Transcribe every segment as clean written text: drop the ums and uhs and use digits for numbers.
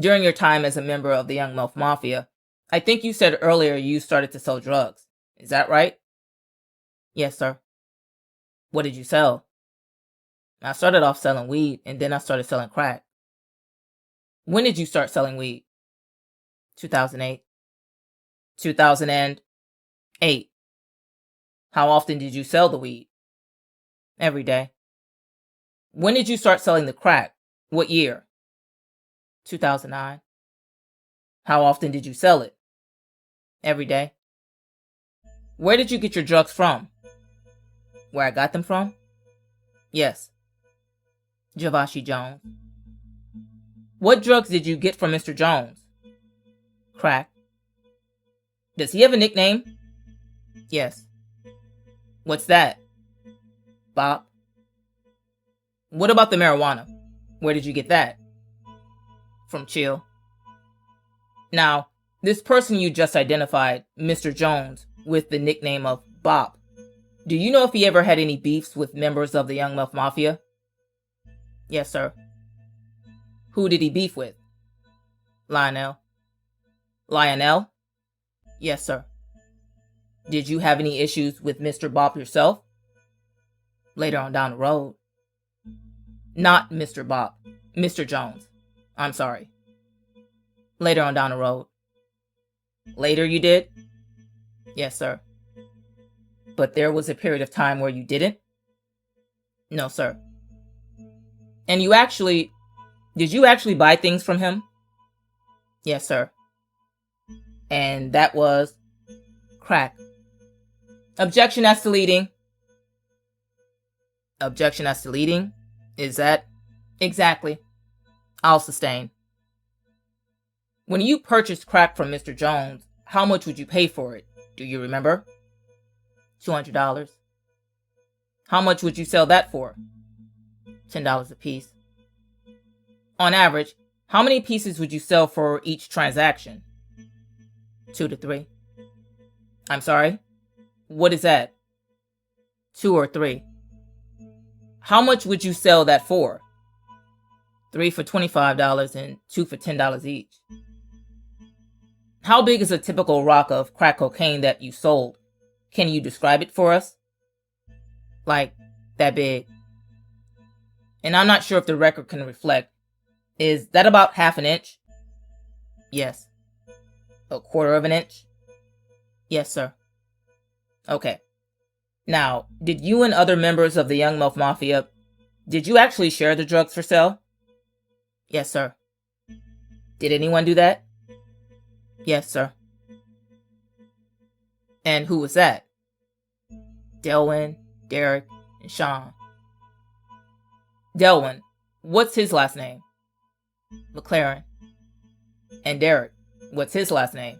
During your time as a member of the Young Muff Mafia, I think you said earlier you started to sell drugs. Is that right? Yes, sir. What did you sell? I started off selling weed, and then I started selling crack. When did you start selling weed? 2008. 2008. How often did you sell the weed? Every day. When did you start selling the crack? What year? 2009. How often did you sell it? Every day. Where did you get your drugs from? Where I got them from? Yes. Javashi Jones. What drugs did you get from Mr. Jones? Crack. Does he have a nickname? Yes. What's that? Bob. What about the marijuana? Where did you get that? From Chill. Now, this person you just identified, Mr. Jones, with the nickname of Bob, do you know if he ever had any beefs with members of the Young Muff Mafia? Yes, sir. Who did he beef with? Lionel. Lionel? Yes, sir. Did you have any issues with Mr. Bob yourself? Later on down the road. Not Mr. Bob. Mr. Jones. I'm sorry. Later on down the road. Later you did? Yes, sir. But there was a period of time where you didn't? No, sir. And did you actually buy things from him? Yes, sir. And that was crack. Objection as to leading. Objection as to leading? Is that? Exactly. I'll sustain. When you purchased crack from Mr. Jones, how much would you pay for it? Do you remember? $200. How much would you sell that for? $10 a piece. On average, how many pieces would you sell for each transaction? 2 to 3. I'm sorry? What is that? 2 or 3. How much would you sell that for? 3 for $25 and 2 for $10 each. How big is a typical rock of crack cocaine that you sold? Can you describe it for us? Like, that big. And I'm not sure if the record can reflect. Is that about half an inch? Yes. A quarter of an inch? Yes, sir. Okay. Now, did you and other members of the Young Muff Mafia, did you actually share the drugs for sale? Yes, sir. Did anyone do that? Yes, sir. And who was that? Delwyn, Derek, and Sean. Delwyn, what's his last name? McLaren. And Derek, what's his last name?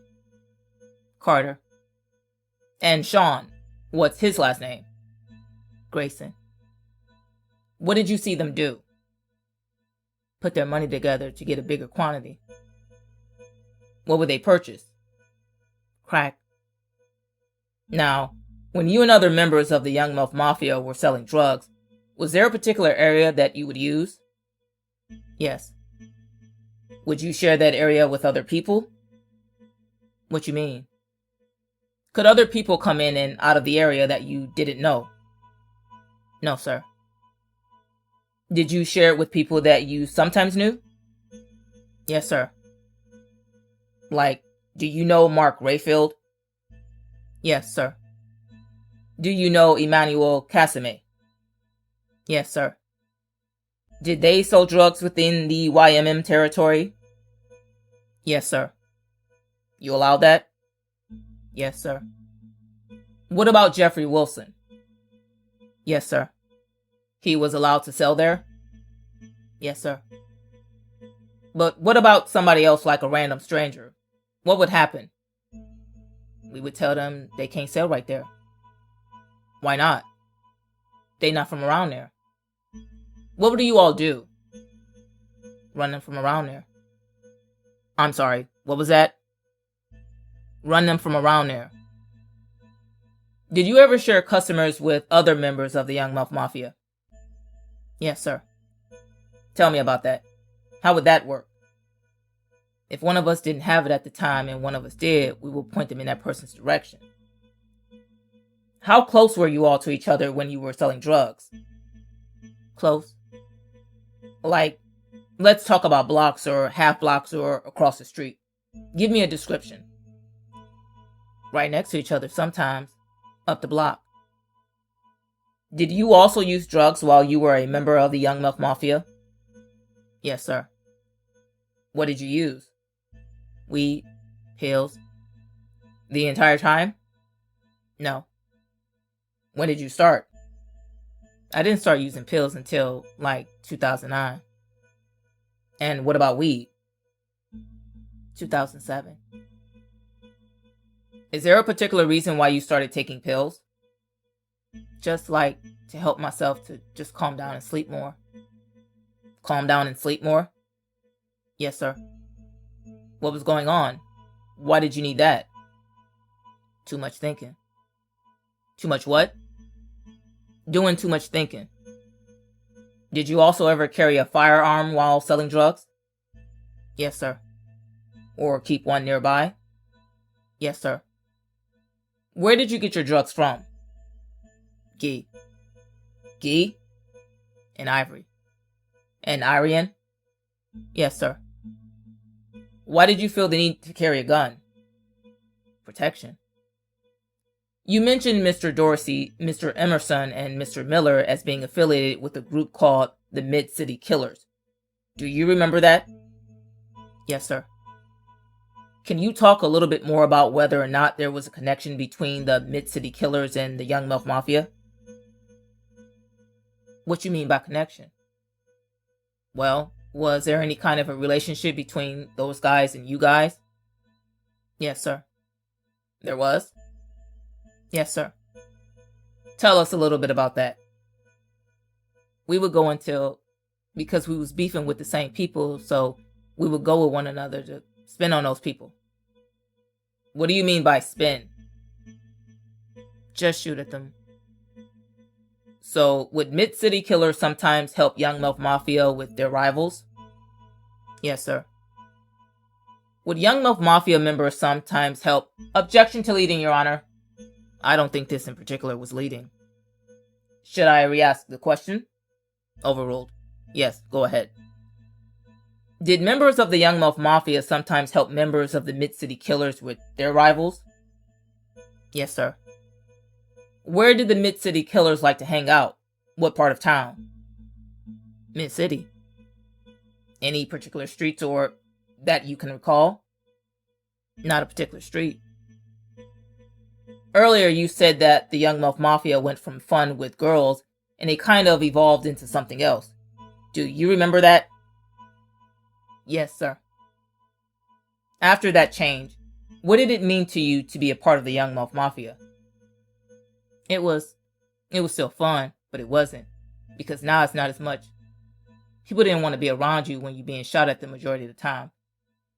Carter. And Sean, what's his last name? Grayson. What did you see them do? Put their money together to get a bigger quantity. What would they purchase? Crack. Now, when you and other members of the Young Muff Mafia were selling drugs, was there a particular area that you would use? Yes. Would you share that area with other people? What you mean? Could other people come in and out of the area that you didn't know? No, sir. Did you share it with people that you sometimes knew? Yes, sir. Like, do you know Mark Rayfield? Yes, sir. Do you know Emmanuel Casimé? Yes, sir. Did they sell drugs within the YMM territory? Yes, sir. You allow that? Yes, sir. What about Jeffrey Wilson? Yes, sir. He was allowed to sell there? Yes, sir. But what about somebody else like a random stranger? What would happen? We would tell them they can't sell right there. Why not? They not from around there. What would you all do? Run them from around there. I'm sorry, what was that? Run them from around there. Did you ever share customers with other members of the Young Muff Mafia? Yes, sir. Tell me about that. How would that work? If one of us didn't have it at the time and one of us did, we would point them in that person's direction. How close were you all to each other when you were selling drugs? Close. Like, let's talk about blocks or half blocks or across the street. Give me a description. Right next to each other sometimes, up the block. Did you also use drugs while you were a member of the Young Milk Mafia? Yes, sir. What did you use? Weed, pills. The entire time? No. When did you start? I didn't start using pills until, 2009. And what about weed? 2007. Is there a particular reason why you started taking pills? Just to help myself to just calm down and sleep more. Calm down and sleep more? Yes, sir. What was going on? Why did you need that? Too much thinking. Too much what? Doing too much thinking. Did you also ever carry a firearm while selling drugs? Yes, sir. Or keep one nearby? Yes, sir. Where did you get your drugs from? Ghee. Ghee? And ivory. And Irian? Yes, sir. Why did you feel the need to carry a gun? Protection. You mentioned Mr. Dorsey, Mr. Emerson, and Mr. Miller as being affiliated with a group called the Mid-City Killers. Do you remember that? Yes, sir. Can you talk a little bit more about whether or not there was a connection between the Mid-City Killers and the Young Milk Mafia? What you mean by connection? Well, was there any kind of a relationship between those guys and you guys? Yes, sir. There was? Yes, sir. Tell us a little bit about that. We would go because we was beefing with the same people, so we would go with one another to spin on those people. What do you mean by spin? Just shoot at them. So, would Mid-City Killers sometimes help Young Milk Mafia with their rivals? Yes, sir. Would Young Milk Mafia members sometimes help? Objection to leading, Your Honor. I don't think this in particular was leading. Should I re-ask the question? Overruled. Yes, go ahead. Did members of the Young Milk Mafia sometimes help members of the Mid-City Killers with their rivals? Yes, sir. Where did the Mid-City Killers like to hang out? What part of town? Mid-City. Any particular streets or that you can recall? Not a particular street. Earlier you said that the Young Milk Mafia went from fun with girls and it kind of evolved into something else. Do you remember that? Yes, sir. After that change, what did it mean to you to be a part of the Young Milk Mafia? It was still fun, but it wasn't. Because now it's not as much. People didn't want to be around you when you're being shot at the majority of the time.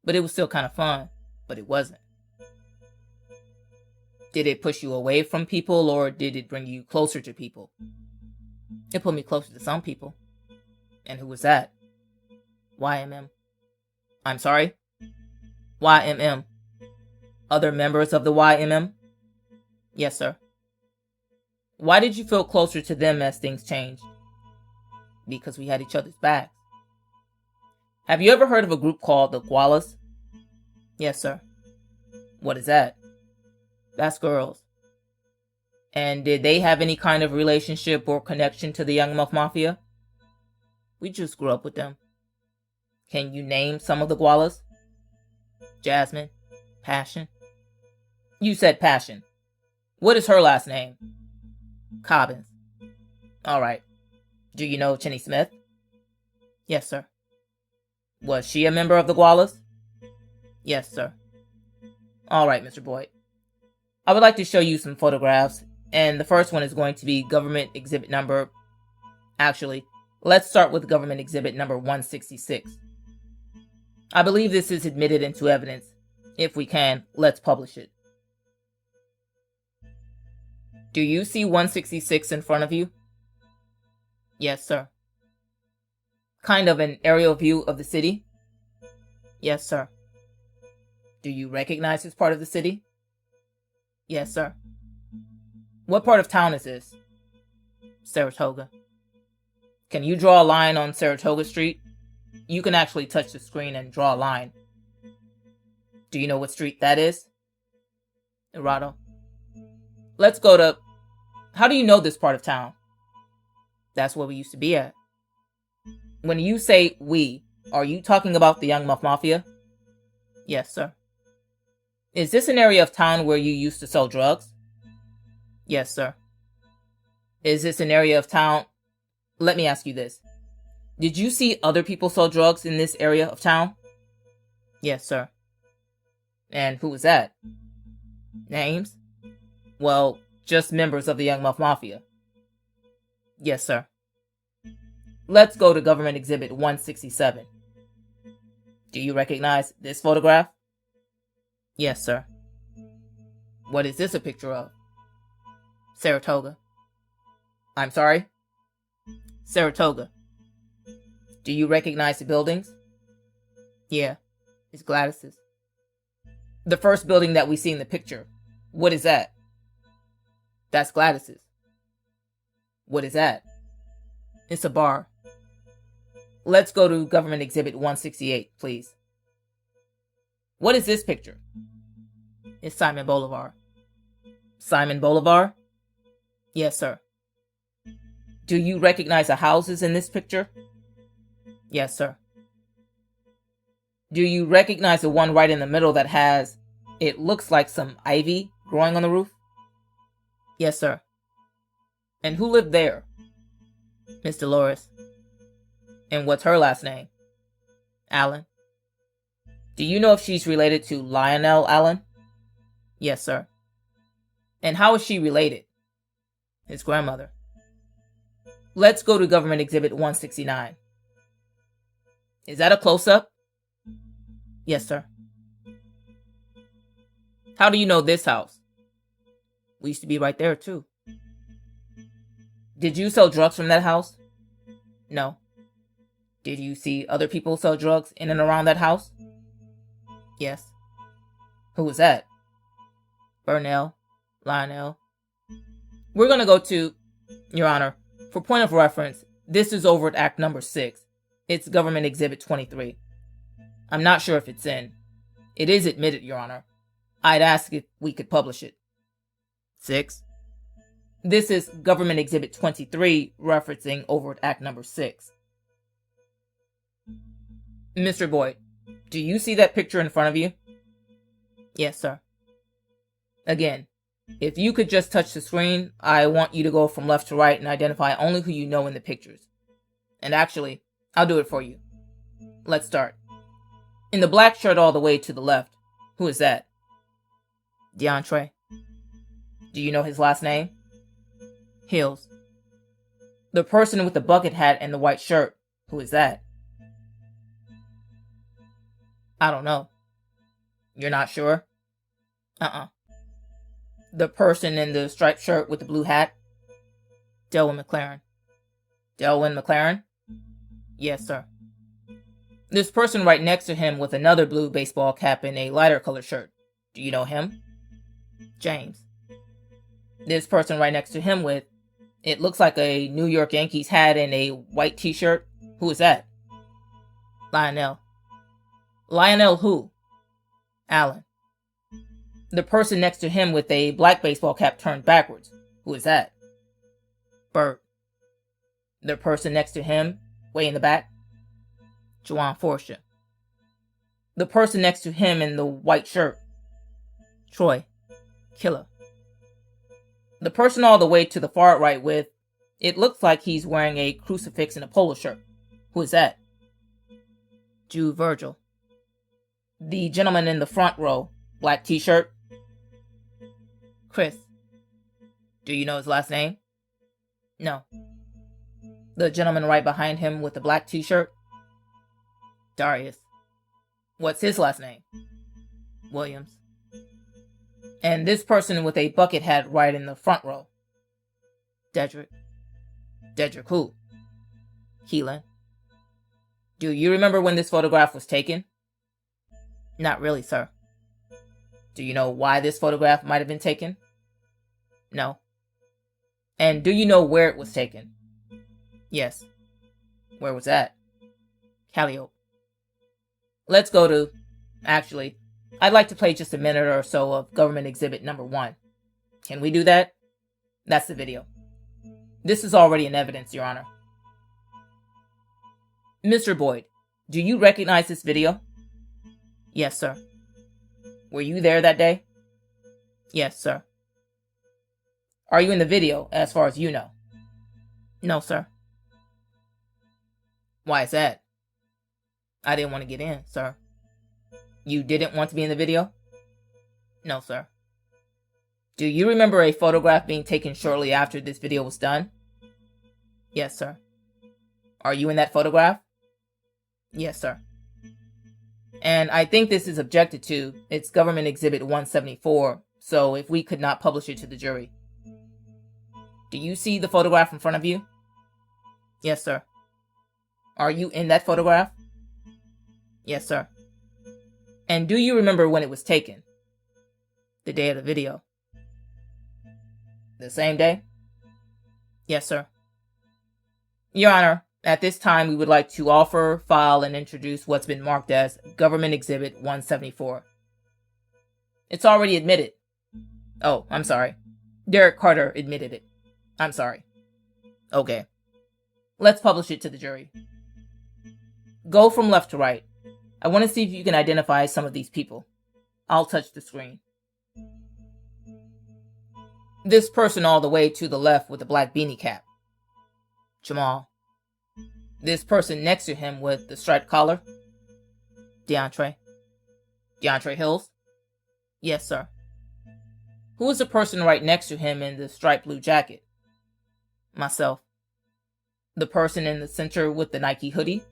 But it was still kind of fun, but it wasn't. Did it push you away from people or did it bring you closer to people? It put me closer to some people. And who was that? YMM. I'm sorry? YMM. Other members of the YMM? Yes, sir. Why did you feel closer to them as things changed? Because we had each other's backs. Have you ever heard of a group called the Koalas? Yes, sir. What is that? That's girls. And did they have any kind of relationship or connection to the Young Milk Mafia? We just grew up with them. Can you name some of the Koalas? Jasmine. Passion. You said Passion. What is her last name? Cobbins. Alright. Do you know Chinny Smith? Yes, sir. Was she a member of the Koalas? Yes, sir. Alright, Mr. Boyd. I would like to show you some photographs, and the first one is going to be government exhibit number... Actually, let's start with government exhibit number 166. I believe this is admitted into evidence. If we can, let's publish it. Do you see 166 in front of you? Yes, sir. Kind of an aerial view of the city? Yes, sir. Do you recognize this part of the city? Yes, sir. What part of town is this? Saratoga. Can you draw a line on Saratoga Street? You can actually touch the screen and draw a line. Do you know what street that is? Errato. Let's go to... How do you know this part of town? That's where we used to be at. When you say we, are you talking about the Young Muff Mafia? Yes, sir. Is this an area of town where you used to sell drugs? Yes, sir. Is this an area of town... Let me ask you this. Did you see other people sell drugs in this area of town? Yes, sir. And who was that? Names? Well, just members of the Young Muff Mafia. Yes, sir. Let's go to Government Exhibit 167. Do you recognize this photograph? Yes, sir. What is this a picture of? Saratoga. I'm sorry? Saratoga. Do you recognize the buildings? Yeah, it's Gladys's. The first building that we see in the picture, what is that? That's Gladys's. What is that? It's a bar. Let's go to Government Exhibit 168, please. What is this picture? It's Simon Bolivar. Simon Bolivar? Yes, sir. Do you recognize the houses in this picture? Yes, sir. Do you recognize the one right in the middle that has, it looks like some ivy growing on the roof? Yes, sir. And who lived there? Miss Dolores. And what's her last name? Allen. Do you know if she's related to Lionel Allen? Yes, sir. And how is she related? His grandmother. Let's go to Government Exhibit 169. Is that a close-up? Yes, sir. How do you know this house? We used to be right there, too. Did you sell drugs from that house? No. Did you see other people sell drugs in and around that house? Yes. Who was that? Burnell, Lionel. We're going to go to, Your Honor, for point of reference, this is over at Act Number 6. It's Government Exhibit 23. I'm not sure if it's in. It is admitted, Your Honor. I'd ask if we could publish it. 6. This is Government Exhibit 23, referencing over at Act Number 6. Mr. Boyd, do you see that picture in front of you? Yes, sir. Again, if you could just touch the screen, I want you to go from left to right and identify only who you know in the pictures. And actually, I'll do it for you. Let's start. In the black shirt all the way to the left, who is that? DeAndre. Do you know his last name? Hills. The person with the bucket hat and the white shirt, who is that? I don't know. You're not sure? The person in the striped shirt with the blue hat? Delwyn McLaren. Delwyn McLaren? Yes, sir. This person right next to him with another blue baseball cap and a lighter colored shirt. Do you know him? James. This person right next to him with, it looks like a New York Yankees hat and a white t-shirt. Who is that? Lionel. Lionel who? Allen. The person next to him with a black baseball cap turned backwards. Who is that? Bert. The person next to him, way in the back? Juwan Forsha. The person next to him in the white shirt? Troy. Killer. The person all the way to the far right with, it looks like he's wearing a crucifix and a polo shirt. Who is that? Jude Virgil. The gentleman in the front row, black t-shirt? Chris. Do you know his last name? No. The gentleman right behind him with the black t-shirt? Darius. What's his last name? Williams. And this person with a bucket hat right in the front row? Dedrick. Dedrick who? Keelan. Do you remember when this photograph was taken? Not really, sir. Do you know why this photograph might have been taken? No. And do you know where it was taken? Yes. Where was that? Calliope. Let's go to... Actually, I'd like to play just a minute or so of government exhibit number 1. Can we do that? That's the video. This is already in evidence, Your Honor. Mr. Boyd, do you recognize this video? Yes, sir. Were you there that day? Yes, sir. Are you in the video, as far as you know? No, sir. Why is that? I didn't want to get in, sir. You didn't want to be in the video? No, sir. Do you remember a photograph being taken shortly after this video was done? Yes, sir. Are you in that photograph? Yes, sir. And I think this is objected to. It's Government Exhibit 174, so if we could not publish it to the jury. Do you see the photograph in front of you? Yes, sir. Are you in that photograph? Yes, sir. And do you remember when it was taken? The day of the video. The same day? Yes, sir. Your Honor, at this time we would like to offer, file, and introduce what's been marked as Government Exhibit 174. It's already admitted. Oh, I'm sorry. Derek Carter admitted it. I'm sorry. Okay. Let's publish it to the jury. Go from left to right. I want to see if you can identify some of these people. I'll touch the screen. This person all the way to the left with the black beanie cap. Jamal. This person next to him with the striped collar. DeAndre. DeAndre Hills? Yes, sir. Who is the person right next to him in the striped blue jacket? Myself. The person in the center with the Nike hoodie?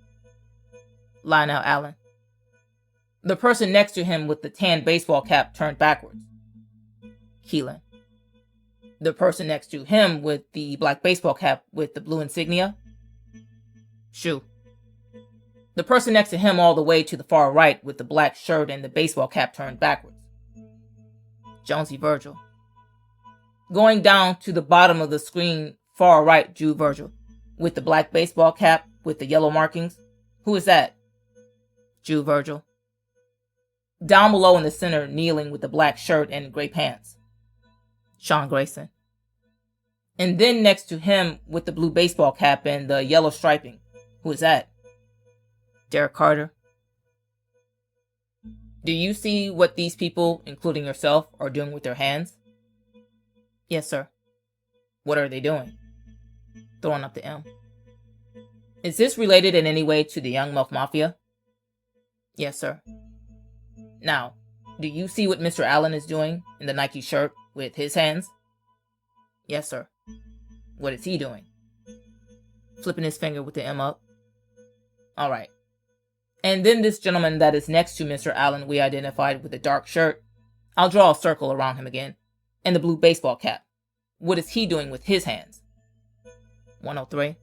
Lionel Allen. The person next to him with the tan baseball cap turned backwards? Keelan. The person next to him with the black baseball cap with the blue insignia? Shu. The person next to him all the way to the far right with the black shirt and the baseball cap turned backwards? Jonesy Virgil. Going down to the bottom of the screen, far right, Jew Virgil, with the black baseball cap with the yellow markings? Who is that? Jew Virgil. Down below in the center, kneeling with the black shirt and gray pants? Sean Grayson. And then next to him with the blue baseball cap and the yellow striping? Who is that? Derek Carter. Do you see what these people, including yourself, are doing with their hands? Yes, sir. What are they doing? Throwing up the M. Is this related in any way to the Young Muff Mafia? Yes, sir. Now, do you see what Mr. Allen is doing in the Nike shirt with his hands? Yes, sir. What is he doing? Flipping his finger with the M up. All right. And then this gentleman that is next to Mr. Allen we identified with the dark shirt. I'll draw a circle around him again. And the blue baseball cap. What is he doing with his hands? 103.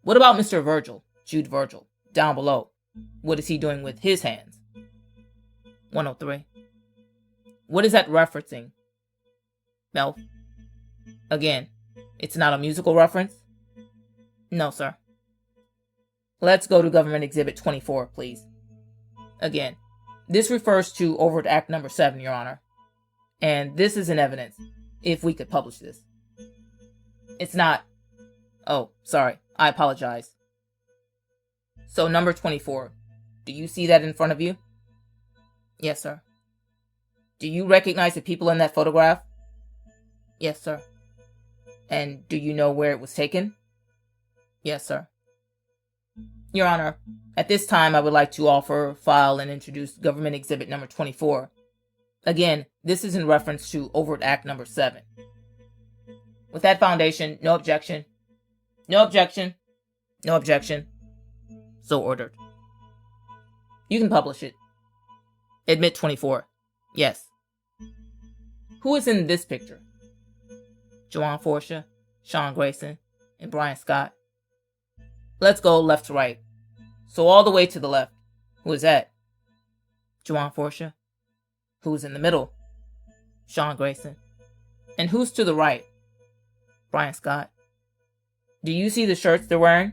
What about Mr. Virgil, Jude Virgil, down below? What is he doing with his hands? 103. What is that referencing? Melf. Again, it's not a musical reference? No, sir. Let's go to Government Exhibit 24, please. Again, this refers to Overt Act number 7, Your Honor. And this is in evidence, if we could publish this. It's not... Oh, sorry. I apologize. So, number 24. Do you see that in front of you? Yes, sir. Do you recognize the people in that photograph? Yes, sir. And do you know where it was taken? Yes, sir. Your Honor, at this time I would like to offer, file, and introduce Government Exhibit number 24. Again, this is in reference to Overt Act number 7. With that foundation, no objection. No objection. No objection. So ordered. You can publish it. Admit 24. Yes. Who is in this picture? Juwan Forsha, Sean Grayson, and Brian Scott. Let's go left to right. So all the way to the left. Who is that? Juwan Forsha. Who's in the middle? Sean Grayson. And who's to the right? Brian Scott. Do you see the shirts they're wearing?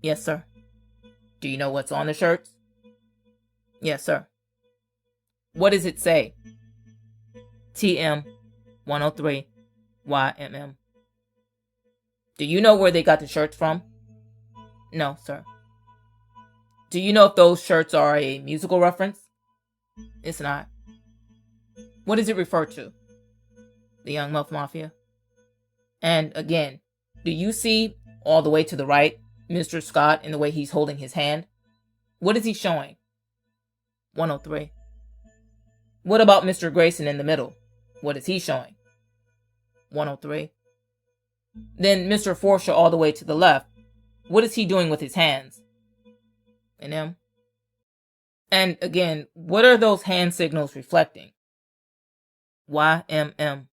Yes, sir. Do you know what's on the shirts? Yes, sir. What does it say? TM 103 YMM. Do you know where they got the shirts from? No, sir. Do you know if those shirts are a musical reference? It's not. What does it refer to? The Young Muff Mafia. And again, do you see all the way to the right, Mr. Scott, in the way he's holding his hand? What is he showing? 103. What about Mr. Grayson in the middle? What is he showing? 103. Then Mr. Forshaw all the way to the left. What is he doing with his hands? An M. And again, what are those hand signals reflecting? YMM.